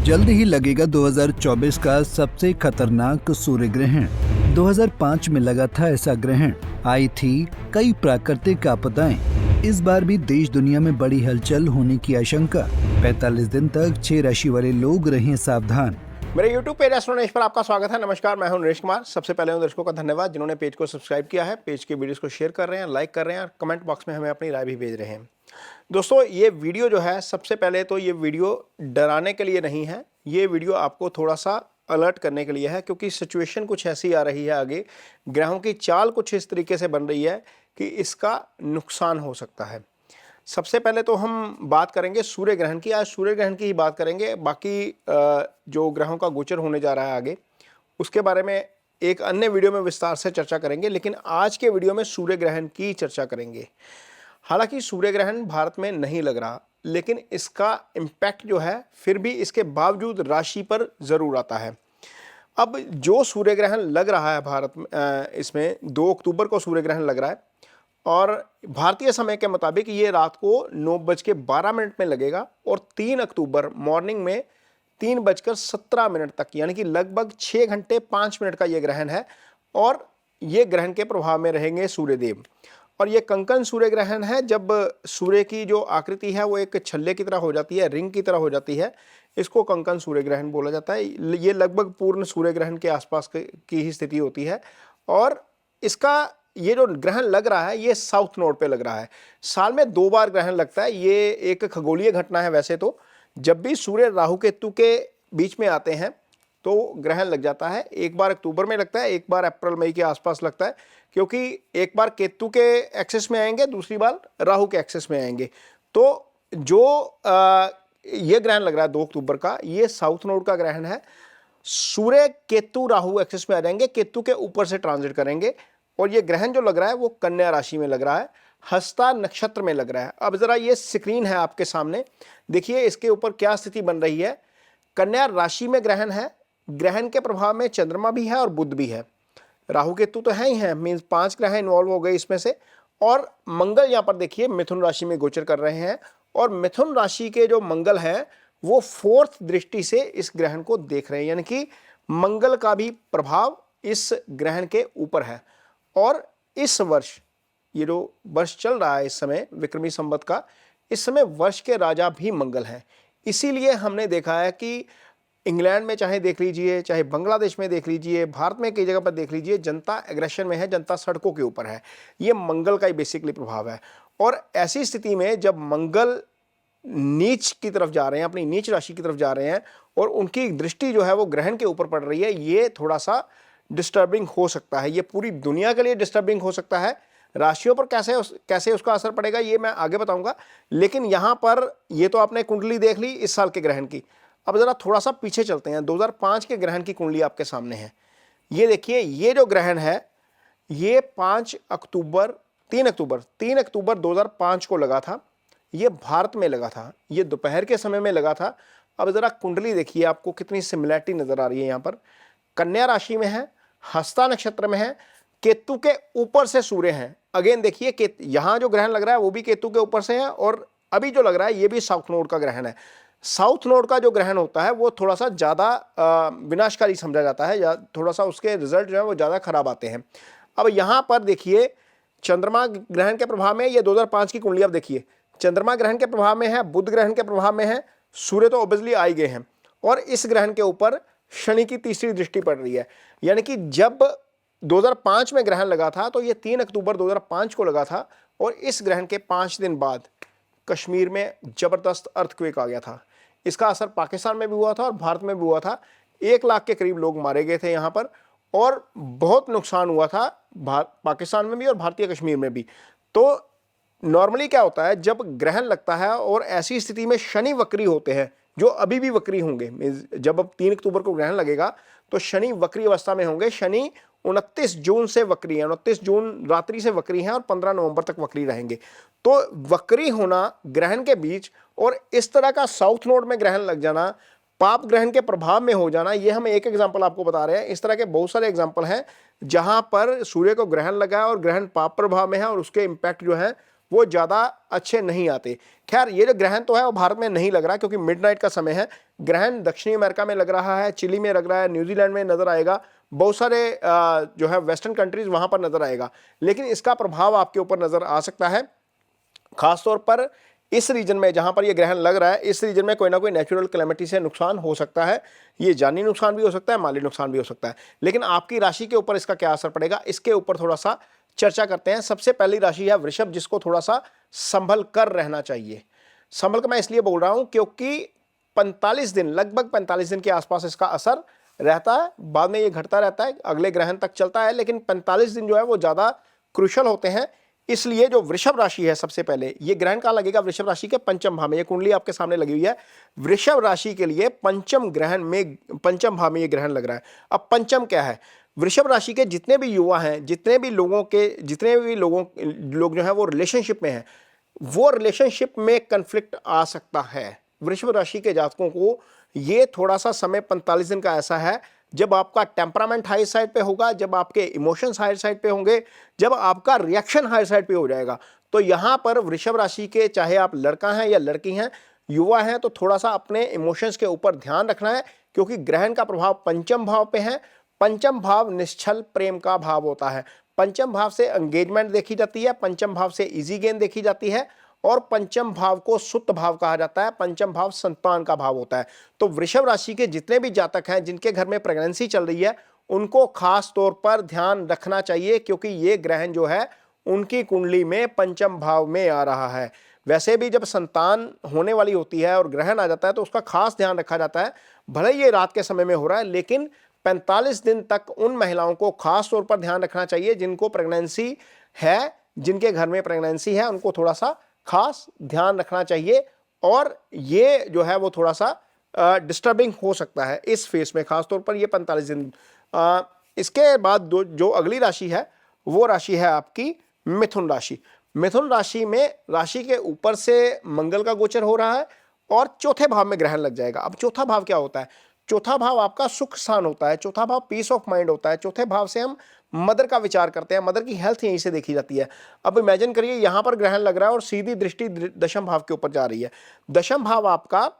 जल्द ही लगेगा 2024 का सबसे खतरनाक सूर्य ग्रहण। 2005 में लगा था ऐसा ग्रहण, आई थी कई प्राकृतिक आपदाएं। इस बार भी देश दुनिया में बड़ी हलचल होने की आशंका। 45 दिन तक 6 राशि वाले लोग रहें सावधान। मेरे YouTube पेज एस्ट्रो नरेश पर आपका स्वागत है। नमस्कार, मैं हूं नरेश कुमार। सबसे पहले उन दर्शकों का धन्यवाद जिन्होंने पेज को सब्सक्राइब किया है, पेज के वीडियोस को शेयर कर रहे हैं, लाइक कर रहे हैं और कमेंट बॉक्स में हमें अपनी राय भी भेज रहे हैं। दोस्तों, ये वीडियो जो है, सबसे पहले तो ये वीडियो डराने के लिए नहीं है, ये वीडियो आपको थोड़ा सा अलर्ट करने के लिए है, क्योंकि सिचुएशन कुछ ऐसी आ रही है आगे, ग्रहों की चाल कुछ इस तरीके से बन रही है कि इसका नुकसान हो सकता है। सबसे पहले तो हम बात करेंगे सूर्य ग्रहण की। आज सूर्य ग्रहण की ही बात करेंगे, बाकी जो ग्रहों का गोचर होने जा रहा है आगे, उसके बारे में एक अन्य वीडियो में विस्तार से चर्चा करेंगे, लेकिन आज के वीडियो में सूर्य ग्रहण की चर्चा करेंगे। हालांकि सूर्य ग्रहण भारत में नहीं लग रहा, लेकिन इसका इम्पैक्ट जो है फिर भी इसके बावजूद राशि पर ज़रूर आता है। अब जो सूर्य ग्रहण लग रहा है भारत में, इसमें 2 अक्टूबर को सूर्य ग्रहण लग रहा है और भारतीय समय के मुताबिक ये रात को 9:12 में लगेगा और 3 अक्टूबर मॉर्निंग में 3:17 तक, यानी कि लगभग 6 घंटे 5 मिनट का ये ग्रहण है। और ये ग्रहण के प्रभाव में रहेंगे सूर्यदेव। और ये कंकण सूर्य ग्रहण है, जब सूर्य की जो आकृति है वो एक छल्ले की तरह हो जाती है, रिंग की तरह हो जाती है, इसको कंकण सूर्य ग्रहण बोला जाता है। ये लगभग पूर्ण सूर्य ग्रहण के आसपास की ही स्थिति होती है। और इसका ये जो ग्रहण लग रहा है ये साउथ नोड पे लग रहा है। साल में 2 बार ग्रहण लगता है। ये एक खगोलीय घटना है वैसे तो, जब भी सूर्य राहु केतु के बीच में आते हैं तो ग्रहण लग जाता है। एक बार अक्टूबर में लगता है, एक बार अप्रैल मई के आसपास लगता है, क्योंकि एक बार केतु के एक्सेस में आएंगे, दूसरी बार राहु के एक्सेस में आएंगे। तो जो ये ग्रहण लग रहा है 2 अक्टूबर का, ये साउथ नोड का ग्रहण है। सूर्य केतु राहु एक्सेस में आ जाएंगे, केतु के ऊपर से ट्रांजिट करेंगे और ये ग्रहण जो लग रहा है वो कन्या राशि में लग रहा है, हस्ता नक्षत्र में लग रहा है। अब जरा ये स्क्रीन है आपके सामने, देखिए इसके ऊपर क्या स्थिति बन रही है। कन्या राशि में ग्रहण है, ग्रहण के प्रभाव में चंद्रमा भी है और बुध भी है। राहु केतु तो है ही है, मीन्स 5 ग्रह इन्वॉल्व हो गए इसमें से। और मंगल यहाँ पर देखिए मिथुन राशि में गोचर कर रहे हैं और मिथुन राशि के जो मंगल हैं वो 4th दृष्टि से इस ग्रहण को देख रहे हैं, यानी कि मंगल का भी प्रभाव इस ग्रहण के ऊपर है। और इस वर्ष, ये जो वर्ष चल रहा है इस समय विक्रमी संवत का, इस समय वर्ष के राजा भी मंगल हैं। इसीलिए हमने देखा है कि इंग्लैंड में चाहे देख लीजिए, चाहे बांग्लादेश में देख लीजिए, भारत में कई जगह पर देख लीजिए, जनता एग्रेशन में है, जनता सड़कों के ऊपर है। ये मंगल का ही बेसिकली प्रभाव है। और ऐसी स्थिति में जब मंगल नीच की तरफ जा रहे हैं, अपनी नीच राशि की तरफ जा रहे हैं और उनकी दृष्टि जो है वो ग्रहण के ऊपर पड़ रही है, ये थोड़ा सा डिस्टर्बिंग हो सकता है। ये पूरी दुनिया के लिए डिस्टर्बिंग हो सकता है। राशियों पर कैसे उसका असर पड़ेगा ये मैं आगे बताऊंगा, लेकिन यहाँ पर ये तो आपने कुंडली देख ली इस साल के ग्रहण की। अब जरा थोड़ा सा पीछे चलते हैं। 2005 के ग्रहण की कुंडली आपके सामने है। ये देखिए, ये जो ग्रहण है ये 3 अक्टूबर 2005 को लगा था। ये भारत में लगा था, ये दोपहर के समय में लगा था। अब जरा कुंडली देखिए, आपको कितनी सिमिलैरिटी नजर आ रही है। यहाँ पर कन्या राशि में है, हस्ता नक्षत्र में है, केतु के ऊपर से सूर्य है। अगेन देखिए, यहां जो ग्रहण लग रहा है वो भी केतु के ऊपर से है और अभी जो लग रहा है ये भी साउथ नोड का ग्रहण है। साउथ नोड का जो ग्रहण होता है वो थोड़ा सा ज्यादा विनाशकारी समझा जाता है, या थोड़ा सा उसके रिजल्ट जो है वो ज्यादा खराब आते हैं। अब यहां पर देखिए, चंद्रमा ग्रहण के प्रभाव में, ये 2005 की कुंडली। अब देखिए, चंद्रमा ग्रहण के प्रभाव में है, बुध ग्रहण के प्रभाव में है, सूर्य तो ऑब्वियसली आ ही गए हैं और इस ग्रहण के ऊपर शनि की तीसरी दृष्टि पड़ रही है। यानी कि जब 2005 में ग्रहण लगा था तो ये 3 अक्टूबर 2005 को लगा था और इस ग्रहण के 5 दिन बाद कश्मीर में जबरदस्त अर्थक्वेक आ गया था। इसका असर पाकिस्तान में भी हुआ था और भारत में भी हुआ था। 1 लाख के करीब लोग मारे गए थे यहाँ पर और बहुत नुकसान हुआ था पाकिस्तान में भी और भारतीय कश्मीर में भी। तो नॉर्मली क्या होता है, जब ग्रहण लगता है और ऐसी स्थिति में शनि वक्री होते हैं, जो अभी भी वक्री होंगे, जब अब 3 अक्टूबर को ग्रहण लगेगा तो शनि वक्री अवस्था में होंगे। शनि 29 जून से वक्री है, 29 जून रात्रि से वक्री हैं और 15 नवंबर तक वक्री रहेंगे। तो वक्री होना ग्रहण के बीच और इस तरह का साउथ नोड में ग्रहण लग जाना, पाप ग्रहण के प्रभाव में हो जाना, ये हम एक एग्जाम्पल आपको बता रहे हैं। इस तरह के बहुत सारे एग्जाम्पल हैं जहां पर सूर्य को ग्रहण लगा है और ग्रहण पाप प्रभाव में है और उसके इम्पैक्ट जो है वो ज़्यादा अच्छे नहीं आते। खैर ये जो ग्रहण तो है वो भारत में नहीं लग रहा क्योंकि मिडनाइट का समय है। ग्रहण दक्षिणी अमेरिका में लग रहा है, चिली में लग रहा है, न्यूजीलैंड में नजर आएगा, बहुत सारे जो है वेस्टर्न कंट्रीज वहां पर नजर आएगा। लेकिन इसका प्रभाव आपके ऊपर नजर आ सकता है, खासतौर पर इस रीजन में जहां पर ये ग्रहण लग रहा है, इस रीजन में कोई ना कोई नेचुरल कैलेमिटी से नुकसान हो सकता है। ये जानी नुकसान भी हो सकता है, माली नुकसान भी हो सकता है। लेकिन आपकी राशि के ऊपर इसका क्या असर पड़ेगा, इसके ऊपर थोड़ा सा चर्चा करते हैं। सबसे पहली राशि है वृषभ, जिसको थोड़ा सा संभल कर रहना चाहिए। संभल कर मैं इसलिए बोल रहा हूं क्योंकि 45 दिन, लगभग 45 दिन के आसपास इसका असर रहता है, बाद में ये घटता रहता है, अगले ग्रहण तक चलता है, लेकिन 45 दिन जो है वो ज्यादा क्रुशियल होते हैं। इसलिए जो वृषभ राशि है, सबसे पहले ये ग्रहण कहां लगेगा, वृषभ राशि के पंचम भाव में। ये कुंडली आपके सामने लगी हुई है, वृषभ राशि के लिए पंचम भाव में ये ग्रहण लग रहा है। अब पंचम क्या है, वृषभ राशि के जितने भी युवा हैं, जितने भी लोग जो है वो रिलेशनशिप में हैं, वो रिलेशनशिप में कन्फ्लिक्ट आ सकता है। वृषभ राशि के जातकों को ये थोड़ा सा समय 45 दिन का ऐसा है जब आपका टेम्परामेंट हाई साइड पे होगा, जब आपके इमोशंस हाई साइड पे होंगे, जब आपका रिएक्शन हाई साइड पे हो जाएगा। तो यहां पर वृषभ राशि के, चाहे आप लड़का हैं या लड़की हैं, युवा हैं, तो थोड़ा सा अपने इमोशंस के ऊपर ध्यान रखना है क्योंकि ग्रहण का प्रभाव पंचम भाव पे है। पंचम भाव निश्चल प्रेम का भाव होता है। पंचम भाव से एंगेजमेंट देखी जाती है, पंचम भाव से इजी गेन देखी जाती है, और पंचम भाव को सुत भाव कहा जाता है। पंचम भाव संतान का भाव होता है। तो वृषभ राशि के जितने भी जातक हैं जिनके घर में प्रेगनेंसी चल रही है, उनको खास तौर पर ध्यान रखना चाहिए क्योंकि ये ग्रहण जो है उनकी कुंडली में पंचम भाव में आ रहा है। वैसे भी जब संतान होने वाली होती है और ग्रहण आ जाता है तो उसका खास ध्यान रखा जाता है। भले ये रात के समय में हो रहा है, लेकिन 45 दिन तक उन महिलाओं को खास तौर पर ध्यान रखना चाहिए जिनको प्रेगनेंसी है, जिनके घर में प्रेगनेंसी है, उनको थोड़ा सा खास ध्यान रखना चाहिए। और ये जो है वो थोड़ा सा डिस्टर्बिंग हो सकता है इस फेस में, खासतौर पर ये 45 दिन। इसके बाद जो अगली राशि है वो राशि है आपकी मिथुन राशि। मिथुन राशि में राशि के ऊपर से मंगल का गोचर हो रहा है और चौथे भाव में ग्रहण लग जाएगा। अब चौथा भाव क्या होता है, चौथा भाव आपका सुख स्थान होता है, चौथा भाव पीस ऑफ माइंड होता है। चौथे भाव से हम मदर का विचार करते हैं, मदर की हेल्थ यहीं से देखी जाती है। अब इमेजिन करिए यहां पर ग्रहण लग रहा है और सीधी दृष्टि दशम भाव के ऊपर जा रही है। दशम भाव आपका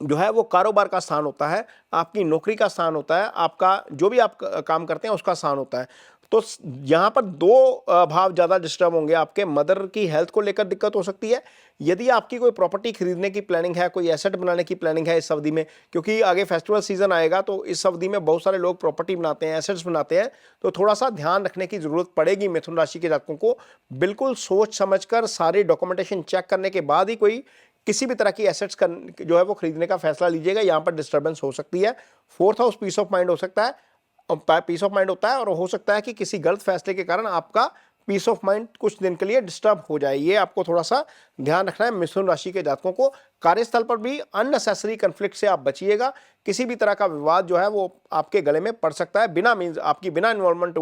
जो है वो कारोबार का स्थान होता है, आपकी नौकरी का स्थान होता है, आपका जो भी आप काम करते हैं उसका स्थान होता है। तो यहां पर दो भाव ज्यादा डिस्टर्ब होंगे। आपके मदर की हेल्थ को लेकर दिक्कत हो सकती है। यदि आपकी कोई प्रॉपर्टी खरीदने की प्लानिंग है, कोई एसेट बनाने की प्लानिंग है इस अवधि में, क्योंकि आगे फेस्टिवल सीजन आएगा तो इस अवधि में बहुत सारे लोग प्रॉपर्टी बनाते हैं, एसेट्स बनाते हैं, तो थोड़ा सा ध्यान रखने की जरूरत पड़ेगी मिथुन राशि के जातकों को। बिल्कुल सोच समझकर सारी डॉक्यूमेंटेशन चेक करने के बाद ही कोई किसी भी तरह की एसेट्स जो है वो खरीदने का फैसला लीजिएगा। यहां पर डिस्टर्बेंस हो सकती है। Fourth house peace of mind हो सकता है, पीस ऑफ माइंड होता है, और हो सकता है कि किसी गलत फैसले के कारण आपका पीस ऑफ माइंड कुछ दिन के लिए डिस्टर्ब हो जाए। ये आपको थोड़ा सा ध्यान रखना है मिथुन राशि के जातकों को। कार्यस्थल पर भी अननेसेसरी कन्फ्लिक्ट से आप बचिएगा। किसी भी तरह का विवाद जो है वो आपके गले में पड़ सकता है, बिना मींस आपकी बिना इन्वॉल्वमेंट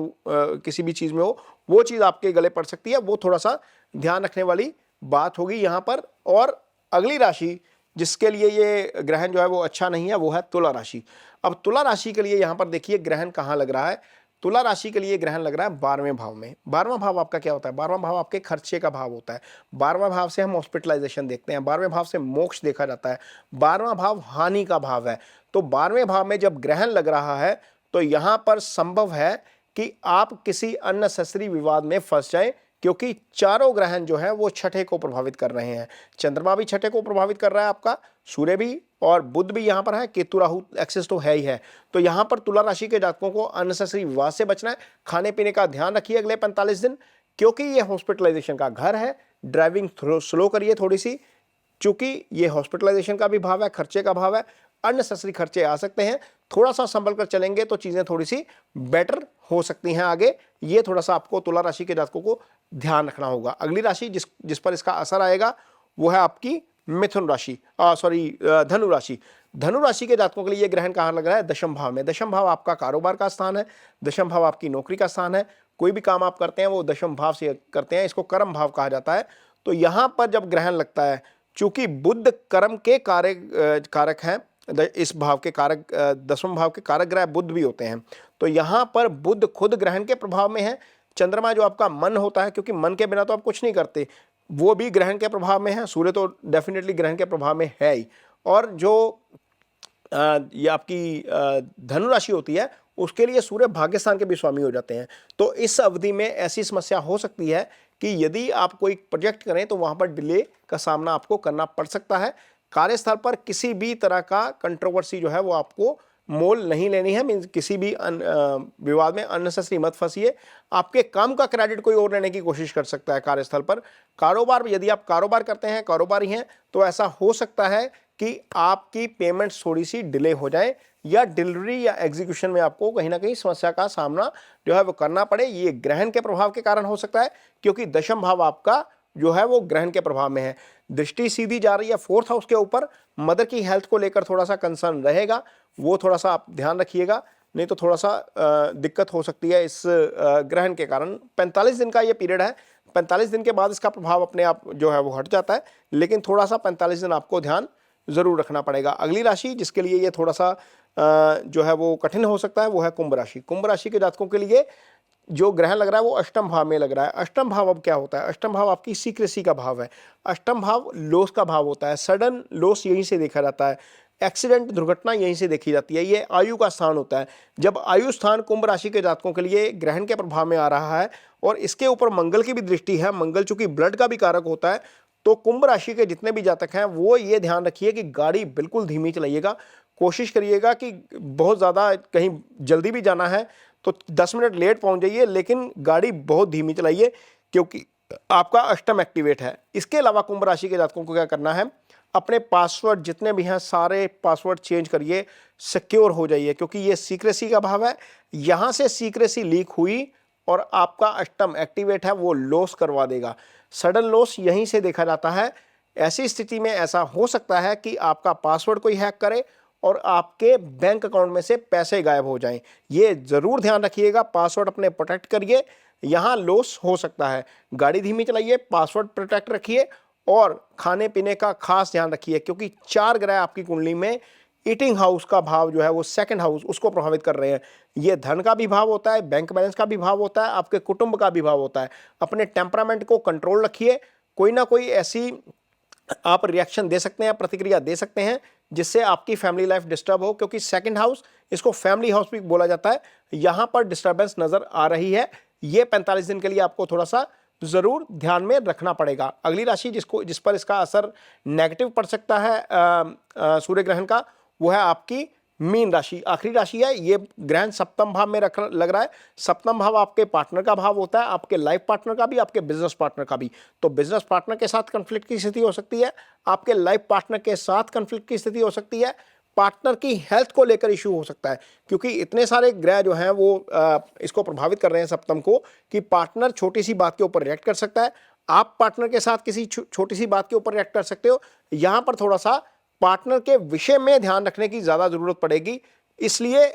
किसी भी चीज में हो, वो चीज आपके गले पड़ सकती है। वो थोड़ा सा ध्यान रखने वाली बात होगी यहां पर। और अगली राशि जिसके लिए ये ग्रहण जो है वो अच्छा नहीं है वो है तुला राशि। अब तुला राशि के लिए यहां पर देखिए ग्रहण कहां लग रहा है। तुला राशि के लिए ग्रहण लग रहा है 12वें भाव में। 12वां भाव आपका क्या होता है, 12वां भाव आपके खर्चे का भाव होता है। 12वां भाव से हम हॉस्पिटलाइजेशन देखते हैं, 12वें भाव से मोक्ष देखा जाता है। 12वां भाव हानि का भाव है। तो 12वें भाव में जब ग्रहण लग रहा है तो यहां पर संभव है कि आप किसी अननेसेसरी विवाद में फंस जाएं, क्योंकि चारों ग्रहण जो है वो छठे को प्रभावित कर रहे हैं। चंद्रमा भी छठे को प्रभावित कर रहा है आपका, सूर्य भी, और बुध भी यहां पर है, केतु राहु एक्सिस तो है ही है। तो यहां पर तुला राशि के जातकों को अननेसेसरी विवाद से बचना है। खाने पीने का ध्यान रखिए अगले 45 दिन, क्योंकि ये हॉस्पिटलाइजेशन का घर है। ड्राइविंग स्लो करिए थोड़ी सी, चूंकि ये हॉस्पिटलाइजेशन का भी भाव है, खर्चे का भाव है, अननेसेसरी खर्चे आ सकते हैं। थोड़ा सा संभल कर चलेंगे तो चीजें थोड़ी सी बेटर हो सकती हैं आगे। ये थोड़ा सा आपको तुला राशि के जातकों को ध्यान रखना होगा। अगली राशि जिस पर इसका असर आएगा वो है आपकी मिथुन राशि, धनु राशि। धनु राशि के जातकों के लिए ग्रहण कहां लग रहा है, दशम भाव में। दशम भाव आपका कारोबार का स्थान है, दशम भाव आपकी नौकरी का स्थान है। कोई भी काम आप करते हैं वो दशम भाव से करते हैं, इसको कर्म भाव कहा जाता है। तो यहां पर जब ग्रहण लगता है, चूंकि बुध कर्म के कारक हैं, इस भाव के कारक, दसवें भाव के कारक ग्रह बुध भी होते हैं, तो यहां पर बुध खुद ग्रहण के प्रभाव में है। चंद्रमा जो आपका मन होता है, क्योंकि मन के बिना तो आप कुछ नहीं करते, वो भी ग्रहण के प्रभाव में है, सूर्य तो डेफिनेटली ग्रहण के प्रभाव में है ही। और जो ये आपकी धनु राशि होती है उसके लिए सूर्य भाग्यस्थान के भी स्वामी हो जाते हैं। तो इस अवधि में ऐसी समस्या हो सकती है कि यदि आप कोई प्रोजेक्ट करें तो वहां पर डिले का सामना आपको करना पड़ सकता है। कार्यस्थल पर किसी भी तरह का कंट्रोवर्सी जो है वो आपको मोल नहीं लेनी है। मीन्स किसी भी विवाद में अननेसेसरी मत फंसिए। आपके काम का क्रेडिट कोई और लेने की कोशिश कर सकता है कार्यस्थल पर। कारोबार, यदि आप कारोबार करते हैं, कारोबारी हैं, तो ऐसा हो सकता है कि आपकी पेमेंट थोड़ी सी डिले हो जाए या डिलीवरी या एग्जीक्यूशन में आपको कहीं ना कहीं समस्या का सामना जो है वो करना पड़े। ये ग्रहण के प्रभाव के कारण हो सकता है, क्योंकि दशम भाव आपका जो है वो ग्रहण के प्रभाव में है। दृष्टि सीधी जा रही है 4th हाउस के ऊपर। मदर की हेल्थ को लेकर थोड़ा सा कंसर्न रहेगा, वो थोड़ा सा आप ध्यान रखिएगा, नहीं तो थोड़ा सा दिक्कत हो सकती है इस ग्रहण के कारण। 45 दिन का ये पीरियड है, 45 दिन के बाद इसका प्रभाव अपने आप जो है वो हट जाता है, लेकिन थोड़ा सा 45 दिन आपको ध्यान जरूर रखना पड़ेगा। अगली राशि जिसके लिए ये थोड़ा सा जो है वो कठिन हो सकता है वो है कुंभ राशि। कुंभ राशि के जातकों के लिए जो ग्रहण लग रहा है वो अष्टम भाव में लग रहा है। अष्टम भाव अब क्या होता है? अष्टम भाव आपकी सीक्रेसी का भाव है। अष्टम भाव लॉस का भाव होता है। सडन लॉस यहीं से देखा जाता है, एक्सीडेंट, दुर्घटना यहीं से देखी जाती है। ये आयु का स्थान होता है। जब आयु स्थान कुंभ राशि के जातकों के लिए ग्रहण के प्रभाव में आ रहा है और इसके ऊपर मंगल की भी दृष्टि है, मंगल चूंकि ब्लड का भी कारक होता है, तो कुंभ राशि के जितने भी जातक हैं वो ये ध्यान रखिए कि गाड़ी बिल्कुल धीमी चलाइएगा। कोशिश करिएगा कि बहुत ज़्यादा कहीं जल्दी भी जाना है तो 10 मिनट लेट पहुंच जाइए, लेकिन गाड़ी बहुत धीमी चलाइए क्योंकि आपका अष्टम एक्टिवेट है। इसके अलावा कुंभ राशि के जातकों को क्या करना है? अपने पासवर्ड जितने भी हैं सारे पासवर्ड चेंज करिए, सिक्योर हो जाइए, क्योंकि ये सीक्रेसी का भाव है। यहाँ से सीक्रेसी लीक हुई और आपका अष्टम एक्टिवेट है, वो लॉस करवा देगा। सडन लॉस यहीं से देखा जाता है। ऐसी स्थिति में ऐसा हो सकता है कि आपका पासवर्ड कोई हैक करे और आपके बैंक अकाउंट में से पैसे गायब हो जाएं। ये जरूर ध्यान रखिएगा, पासवर्ड अपने प्रोटेक्ट करिए, यहाँ लॉस हो सकता है। गाड़ी धीमी चलाइए, पासवर्ड प्रोटेक्ट रखिए और खाने पीने का खास ध्यान रखिए, क्योंकि 4 ग्रह आपकी कुंडली में ईटिंग हाउस का भाव जो है वो सेकंड हाउस उसको प्रभावित कर रहे हैं। ये धन का भी भाव होता है, बैंक बैलेंस का भी भाव होता है, आपके कुटुंब का भी भाव होता है। अपने टेम्परामेंट को कंट्रोल रखिए। कोई ना कोई ऐसी आप रिएक्शन दे सकते हैं, प्रतिक्रिया दे सकते हैं जिससे आपकी फैमिली लाइफ डिस्टर्ब हो, क्योंकि सेकंड हाउस, इसको फैमिली हाउस भी बोला जाता है, यहां पर डिस्टर्बेंस नजर आ रही है। ये 45 दिन के लिए आपको थोड़ा सा जरूर ध्यान में रखना पड़ेगा। अगली राशि जिस पर इसका असर नेगेटिव पड़ सकता है सूर्य ग्रहण का, वो है आपकी मीन राशि। आखिरी राशि है। ये ग्रहण सप्तम भाव में लग रहा है। सप्तम भाव आपके पार्टनर का भाव होता है, आपके लाइफ पार्टनर का भी, आपके बिजनेस पार्टनर का भी। तो बिजनेस पार्टनर के साथ कंफ्लिक्ट की स्थिति हो सकती है, आपके लाइफ पार्टनर के साथ कंफ्लिक्ट की स्थिति हो सकती है, पार्टनर की हेल्थ को लेकर इश्यू हो सकता है, क्योंकि इतने सारे ग्रह जो हैं वो इसको प्रभावित कर रहे हैं सप्तम को, कि पार्टनर छोटी सी बात के ऊपर रिएक्ट कर सकता है। आप पार्टनर के साथ किसी छोटी सी बात के ऊपर रिएक्ट कर सकते हो। यहां पर थोड़ा सा पार्टनर के विषय में ध्यान रखने की ज्यादा जरूरत पड़ेगी। इसलिए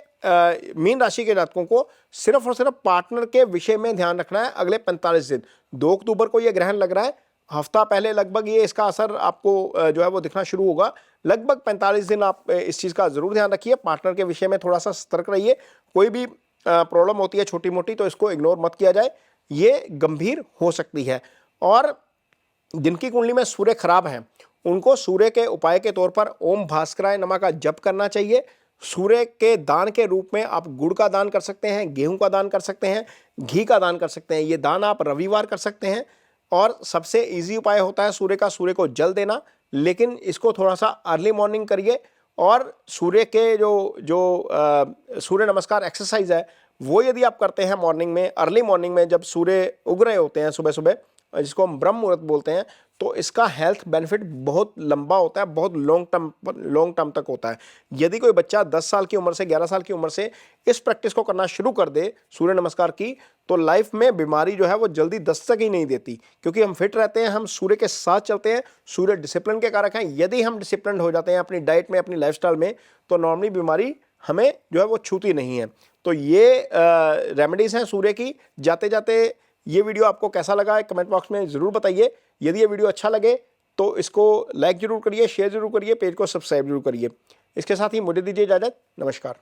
मीन राशि के जातकों को सिर्फ और सिर्फ पार्टनर के विषय में ध्यान रखना है अगले 45 दिन। 2 अक्टूबर को यह ग्रहण लग रहा है, हफ्ता पहले लगभग ये इसका असर आपको जो है वो दिखना शुरू होगा। लगभग 45 दिन आप इस चीज का जरूर ध्यान रखिए। पार्टनर के विषय में थोड़ा सा सतर्क रहिए। कोई भी प्रॉब्लम होती है छोटी मोटी तो इसको इग्नोर मत किया जाए, ये गंभीर हो सकती है। और जिनकी कुंडली में सूर्य खराब है उनको सूर्य के उपाय के तौर पर ओम भास्कराय नमः का जप करना चाहिए। सूर्य के दान के रूप में आप गुड़ का दान कर सकते हैं, गेहूं का दान कर सकते हैं, घी का दान कर सकते हैं। ये दान आप रविवार कर सकते हैं। और सबसे इजी उपाय होता है सूर्य को जल देना, लेकिन इसको थोड़ा सा अर्ली मॉर्निंग करिए। और सूर्य के जो सूर्य नमस्कार एक्सरसाइज है वो यदि आप करते हैं मॉर्निंग में, अर्ली मॉर्निंग में, जब सूर्य उग रहे होते हैं सुबह सुबह, जिसको हम ब्रह्म मुहूर्त बोलते हैं, तो इसका हेल्थ बेनिफिट बहुत लंबा होता है, बहुत लॉन्ग टर्म तक होता है। यदि कोई बच्चा 10 साल की उम्र से, 11 साल की उम्र से इस प्रैक्टिस को करना शुरू कर दे सूर्य नमस्कार की, तो लाइफ में बीमारी जो है वो जल्दी दस्तक ही नहीं देती, क्योंकि हम फिट रहते हैं, हम सूर्य के साथ चलते हैं। सूर्य डिसिप्लिन के कारक हैं। यदि हम डिसिप्लिन हो जाते हैं अपनी डाइट में, अपनी लाइफस्टाइल में, तो नॉर्मली बीमारी हमें जो है वो छूती नहीं है। तो ये रेमेडीज हैं सूर्य की। जाते जाते ये वीडियो आपको कैसा लगा कमेंट बॉक्स में जरूर बताइए। यदि ये वीडियो अच्छा लगे तो इसको लाइक जरूर करिए, शेयर जरूर करिए, पेज को सब्सक्राइब जरूर करिए। इसके साथ ही मुझे दीजिए इजाजत। नमस्कार।